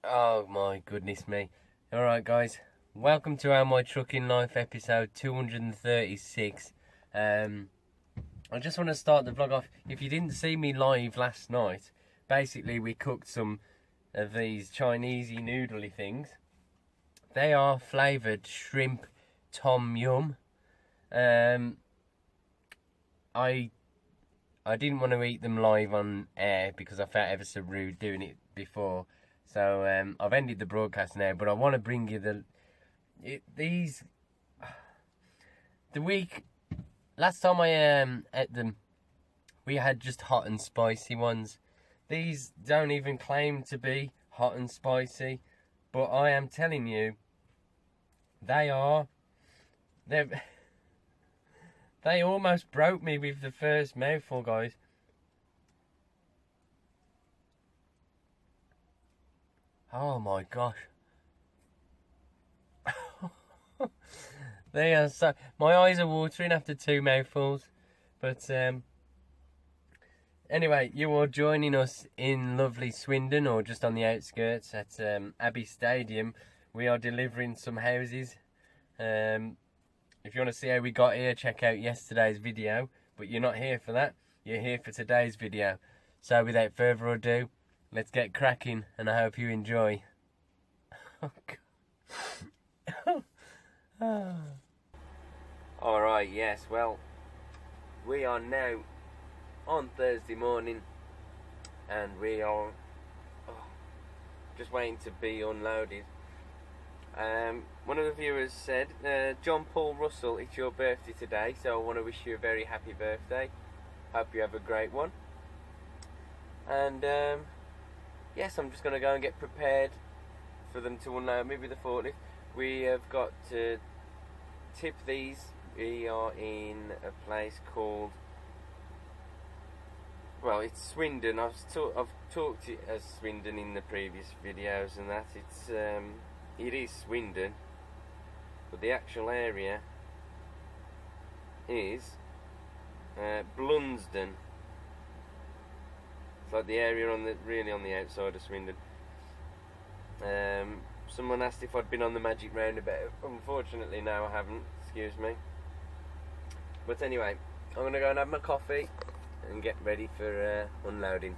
Oh my goodness me. Alright guys, welcome to our My Trucking Life episode 236. I just want to start the vlog off. If you didn't see me live last night, basically we cooked some of these Chinese noodly things. They are flavoured shrimp tom yum. I didn't want to eat them live on air because I felt ever so rude doing it before. So I've ended the broadcast now, but I want to bring you last time I ate them, we had just hot and spicy ones. These don't even claim to be hot and spicy, but I am telling you, they almost broke me with the first mouthful, guys. Oh my gosh. They are so... My eyes are watering after two mouthfuls. But anyway, you are joining us in lovely Swindon, or just on the outskirts at Abbey Stadium. We are delivering some houses. If you want to see how we got here, check out yesterday's video. But you're not here for that. You're here for today's video. So without further ado, let's get cracking, and I hope you enjoy. Oh, Alright, yes, well, we are now on Thursday morning, and we are just waiting to be unloaded. One of the viewers said, John Paul Russell, it's your birthday today, so I want to wish you a very happy birthday. Hope you have a great one. And yes, I'm just going to go and get prepared for them to unload me with the forklift. We have got to tip these. We are in a place called, well, it's Swindon. I've talked it as Swindon in the previous videos, and that it is Swindon, but the actual area is Blunsdon. It's like the area really on the outside of Swindon. Someone asked if I'd been on the Magic Roundabout. Unfortunately, no, I haven't. Excuse me. But anyway, I'm going to go and have my coffee and get ready for unloading.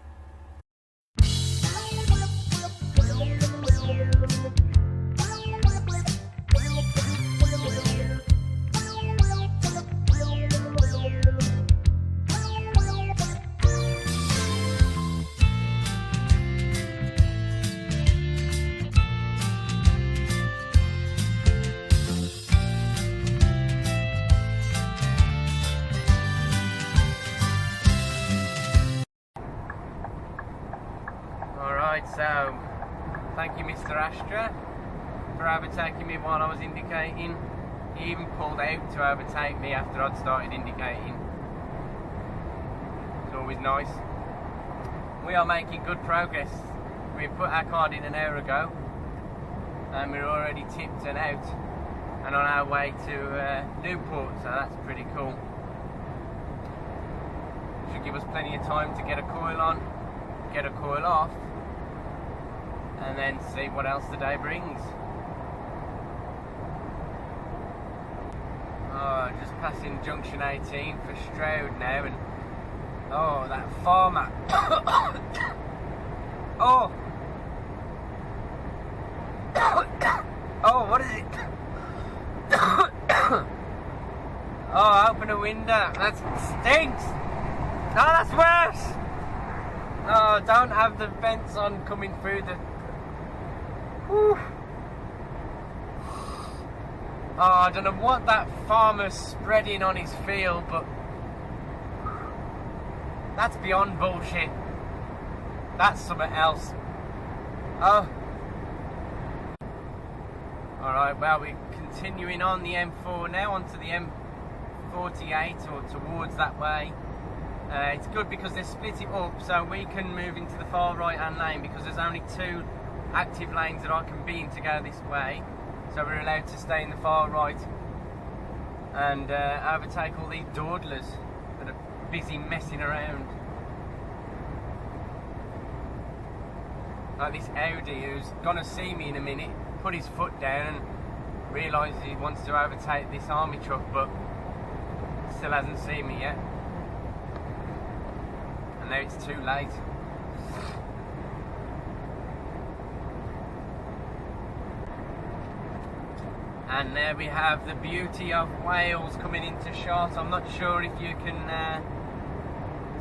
So, thank you Mr. Astra for overtaking me while I was indicating. He even pulled out to overtake me after I'd started indicating. It's always nice. We are making good progress. We put our card in an hour ago, and we're already tipped and out and on our way to Newport, so that's pretty cool. Should give us plenty of time to get a coil on, get a coil off, and then see what else the day brings. Oh, just passing junction 18 for Stroud now, and oh, that farmer. Oh. Oh, what is it? Oh, open a window. That stinks. No, that's worse. Oh, don't have the vents on coming through the... Whew. Oh, I don't know what that farmer's spreading on his field, but that's beyond bullshit. That's something else. Oh. Alright, well, we're continuing on the M4 now, onto the M48, or towards that way. It's good because they split it up, so we can move into the far right hand lane, because there's only two active lanes that I can be in to go this way, so we're allowed to stay in the far right and overtake all these dawdlers that are busy messing around. like this Audi who's gonna see me in a minute, put his foot down and realises he wants to overtake this army truck, but still hasn't seen me yet. And now it's too late. And there we have the beauty of Wales coming into shot. I'm not sure if you can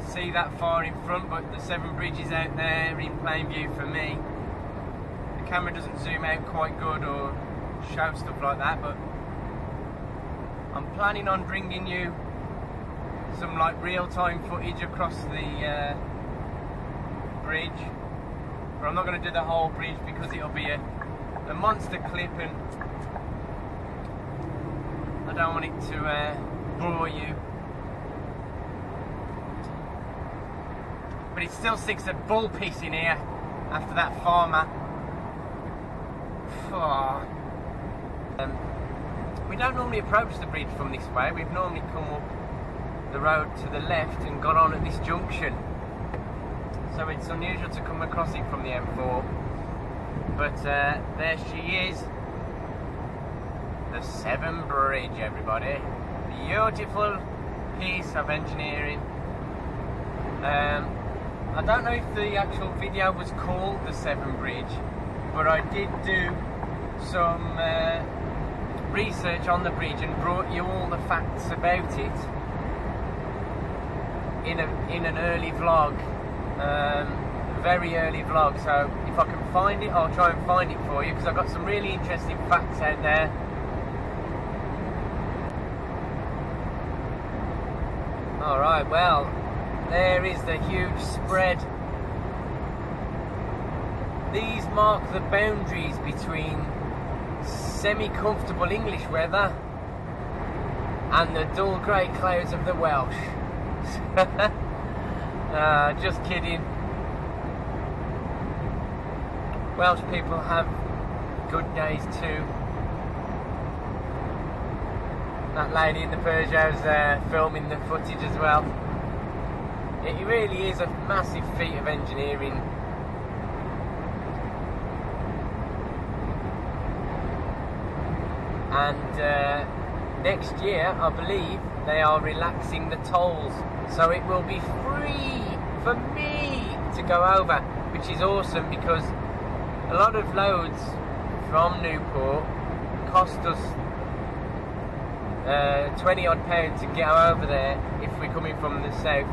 see that far in front, but the Severn Bridge is out there in plain view for me. The camera doesn't zoom out quite good or show stuff like that, but I'm planning on bringing you some like real-time footage across the bridge, but I'm not going to do the whole bridge because it'll be a monster clip and I don't want it to bore you. But it still sticks a bull piece in here after that farmer. Oh. We don't normally approach the bridge from this way. We've normally come up the road to the left and got on at this junction. So it's unusual to come across it from the M4. But there she is. The Severn Bridge, everybody. Beautiful piece of engineering. I don't know if the actual video was called the Severn Bridge, but I did do some research on the bridge and brought you all the facts about it in an early vlog, very early vlog. So if I can find it, I'll try and find it for you because I've got some really interesting facts out there. Alright, well, there is the huge spread. These mark the boundaries between semi-comfortable English weather and the dull grey clouds of the Welsh. Just kidding. Welsh people have good days too. That lady in the Peugeot's filming the footage as well. It really is a massive feat of engineering. And next year, I believe, they are relaxing the tolls. So it will be free for me to go over, which is awesome because a lot of loads from Newport cost us £20 odd to get over there if we're coming from the south.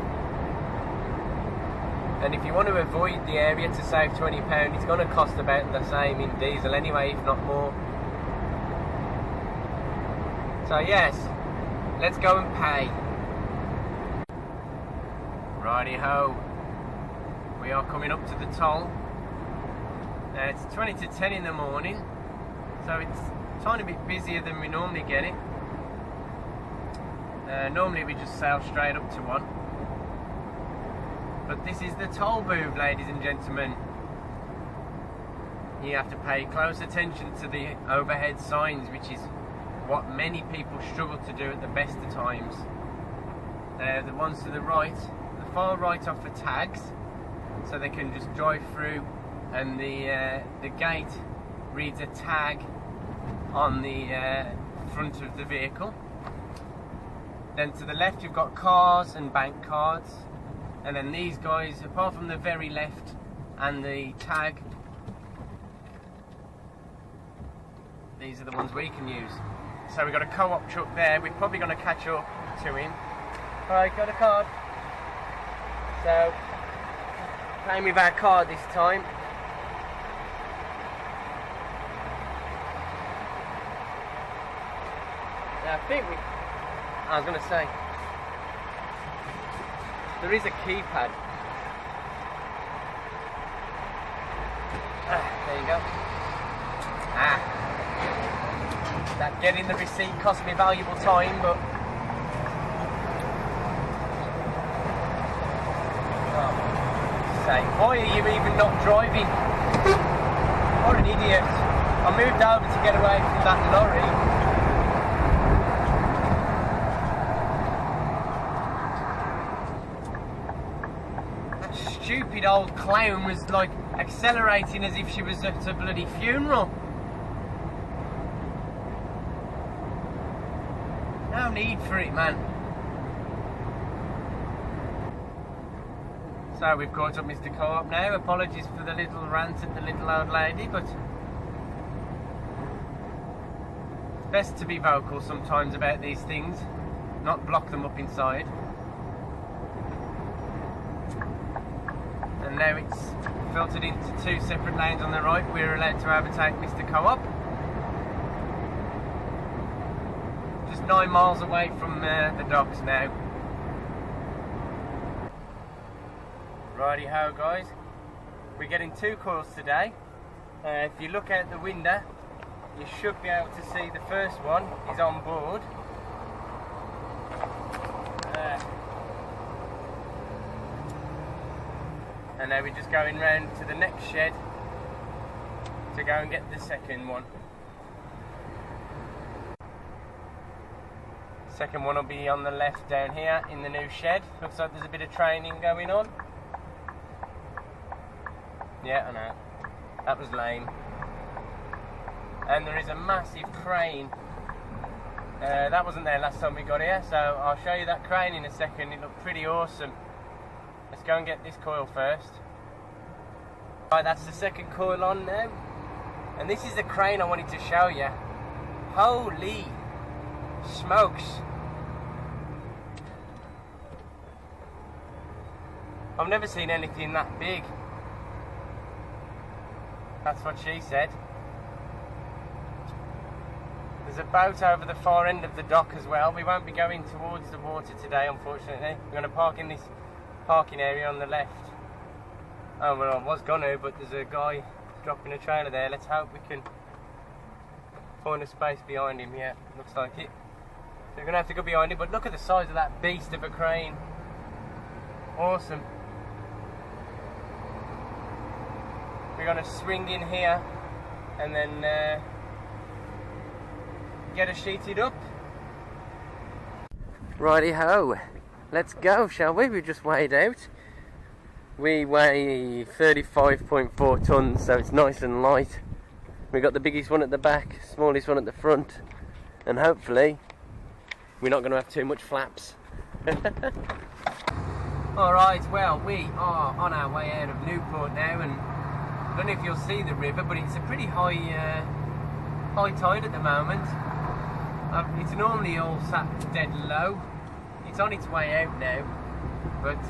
And if you want to avoid the area to save £20, it's going to cost about the same in diesel anyway, if not more. So yes, let's go and pay. Righty ho, we are coming up to the toll. It's 20 to 10 in the morning, so it's a tiny bit busier than we normally get it. Normally we just sail straight up to one. But this is the toll booth, ladies and gentlemen. You have to pay close attention to the overhead signs, which is what many people struggle to do at the best of times. The ones to the right, the far right are for tags, so they can just drive through, and the gate reads a tag on the front of the vehicle. Then to the left you've got cars and bank cards, and then these guys, apart from the very left and the tag, these are the ones we can use. So we've got a co-op truck there. We're probably going to catch up to him. Alright, got a card. So, paying with our card this time. I was going to say, there is a keypad. There you go. That getting the receipt cost me valuable time, but why are you even not driving? What an idiot. I moved over to get away from that lorry. That's stupid old clown was like accelerating as if she was at a bloody funeral. No need for it, man. So we've caught up Mr. Co-op now. Apologies for the little rant at the little old lady, but it's best to be vocal sometimes about these things, not block them up inside. And now it's filtered into 2 separate lanes on the right. We're allowed to overtake Mr. Co-op. Just 9 miles away from the docks now. Righty ho, guys. We're getting 2 coils today. If you look out the window, you should be able to see the first one is on board. And now we're just going round to the next shed to go and get the second one. Second one will be on the left down here in the new shed. Looks like there's a bit of training going on. Yeah, I know. That was lame. And there is a massive crane. That wasn't there last time we got here, so I'll show you that crane in a second. It looked pretty awesome. Let's go and get this coil first. Right, that's the second coil on now. And this is the crane I wanted to show you. Holy smokes. I've never seen anything that big. That's what she said. There's a boat over the far end of the dock as well. We won't be going towards the water today, unfortunately. We're going to park in this parking area on the left. Oh, well, I was going to, but there's a guy dropping a trailer there. Let's hope we can find a space behind him. Yeah, looks like it. So we're going to have to go behind him, but look at the size of that beast of a crane. Awesome. We're going to swing in here and then get her sheeted up. Righty ho, let's go, shall we? We've just weighed out. We weigh 35.4 tons, so it's nice and light. We've got the biggest one at the back, smallest one at the front, and hopefully we're not going to have too much flaps. Alright, well, we are on our way out of Newport now, and I don't know if you'll see the river, but it's a pretty high tide at the moment. It's normally all sat dead low. It's on its way out now, but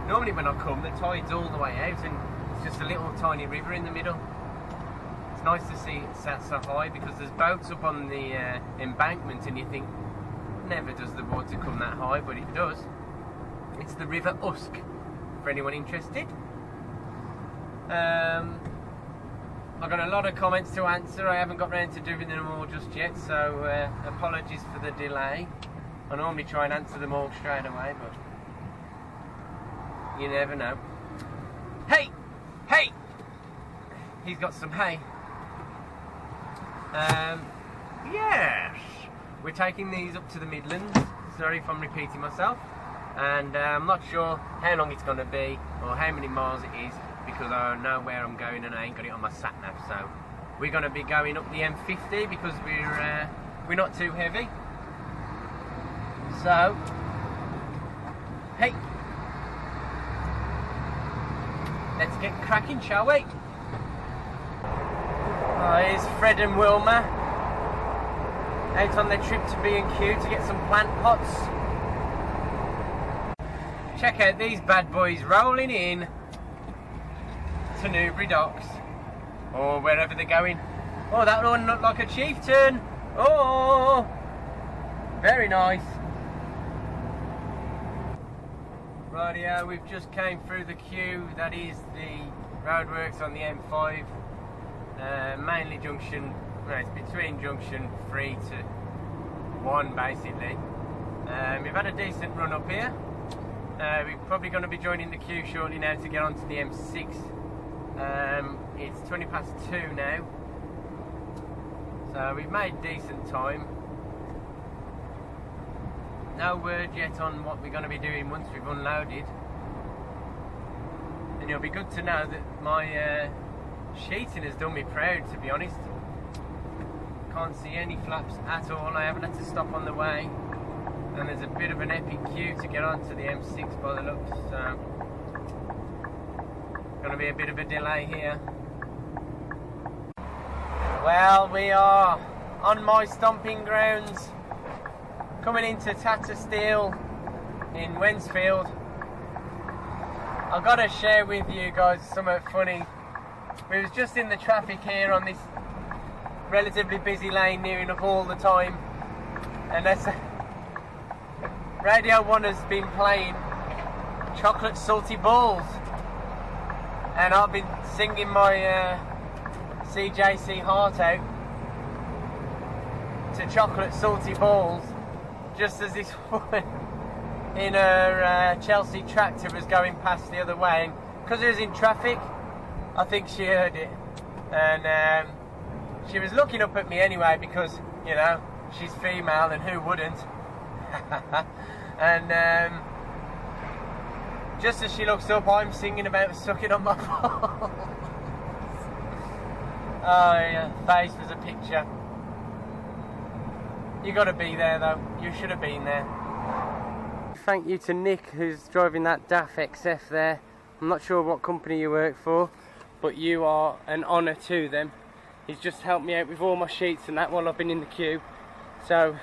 normally when I come, the tide's all the way out, and it's just a little tiny river in the middle. It's nice to see it sat so high, because there's boats up on the embankment, and you think, never does the water come that high, but it does. It's the River Usk, for anyone interested. I've got a lot of comments to answer. I haven't got round to doing them all just yet, so apologies for the delay. I normally try and answer them all straight away, but you never know. Hey! Hey! He's got some hay. Yes! We're taking these up to the Midlands. Sorry if I'm repeating myself. And I'm not sure how long it's going to be or how many miles it is, because I know where I'm going and I ain't got it on my sat nav. So we're going to be going up the M50 because we're not too heavy. So, hey, let's get cracking, shall we? Here's Fred and Wilma out on their trip to B&Q to get some plant pots. Check out these bad boys rolling in to Newbury Docks, or wherever they're going. Oh, that one looked like a chieftain. Oh, very nice. Rightio, we've just came through the queue. That is the roadworks on the M5. Mainly junction, no, it's between junction 3 to 1 basically. We've had a decent run up here. We're probably going to be joining the queue shortly now to get onto the M6. It's 20 past 2 now, so we've made decent time. No word yet on what we're going to be doing once we've unloaded. and you'll be good to know that my sheeting has done me proud, to be honest. Can't see any flaps at all. I haven't had to stop on the way, and there's a bit of an epic queue to get onto the M6 by the looks, so gonna be a bit of a delay here. Well, we are on my stomping grounds, coming into Tata Steel in Wensfield. I've got to share with you guys something funny. We was just in the traffic here on this relatively busy lane, near enough all the time, and that's Radio 1 has been playing Chocolate Salty Balls, and I've been singing my CJACEY heart out to Chocolate Salty Balls, just as this woman in her Chelsea tractor was going past the other way, and because it was in traffic, I think she heard it, and she was looking up at me anyway, because, you know, she's female and who wouldn't. And just as she looks up, I'm singing about sucking on my balls. Oh yeah, face was a picture. You got to be there though. You should have been there. Thank you to Nick, who's driving that DAF XF there. I'm not sure what company you work for, but you are an honour to them. He's just helped me out with all my sheets and that while I've been in the queue. So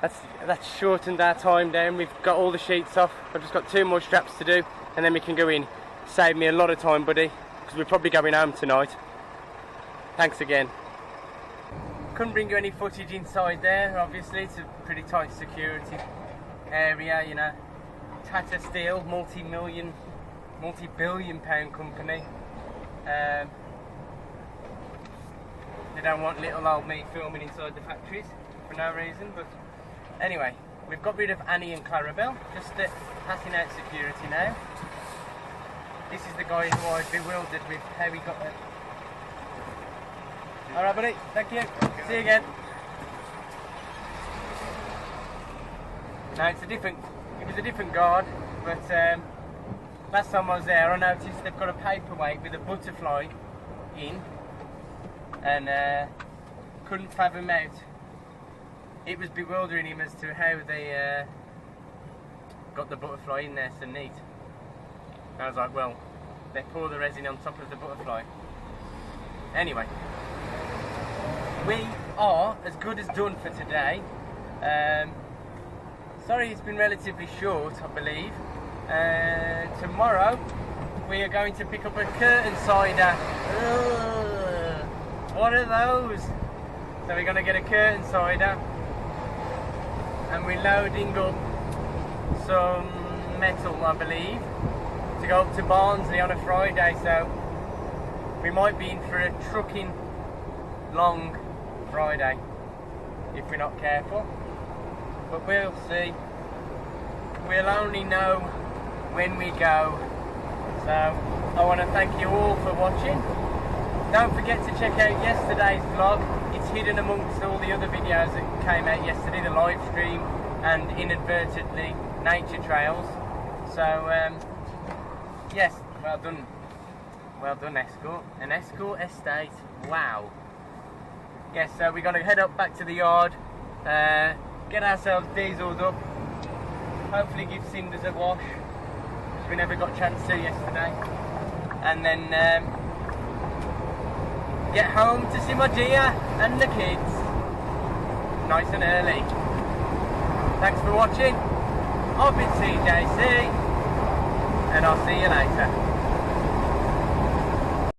that's shortened our time down. We've got all the sheets off. I've just got 2 more straps to do, and then we can go in. Save me a lot of time, buddy, because we're probably going home tonight. Thanks again. Couldn't bring you any footage inside there, obviously. It's a pretty tight security area, you know. Tata Steel, multi-billion pound company. They don't want little old me filming inside the factories for no reason, but anyway, we've got rid of Annie and Clarabelle, just passing out security now. This is the guy who I was bewildered with how he got there. Alright buddy, thank you. See you again. Now it was a different guard, but last time I was there I noticed they've got a paperweight with a butterfly in, and couldn't fathom out. It was bewildering him as to how they got the butterfly in there so neat. I was like, well, they pour the resin on top of the butterfly. Anyway, we are as good as done for today. Sorry it's been relatively short, I believe. Tomorrow we are going to pick up a curtain cider. Ugh, what are those? So we're going to get a curtain cider, and we're loading up some metal, I believe, to go up to Barnsley on a Friday, so we might be in for a trucking long Friday if we're not careful, but we'll see. We'll only know when we go. So I want to thank you all for watching. Don't forget to check out yesterday's vlog. It's hidden amongst all the other videos that came out yesterday, the live stream and inadvertently nature trails. So yes, well done Escort. An Escort estate, wow. Yes, so we're going to head up back to the yard, get ourselves dieselled up, hopefully give cinders a wash, which we never got a chance to yesterday, and then get home to see my dear and the kids nice and early. Thanks for watching. I've been CJC, and I'll see you later.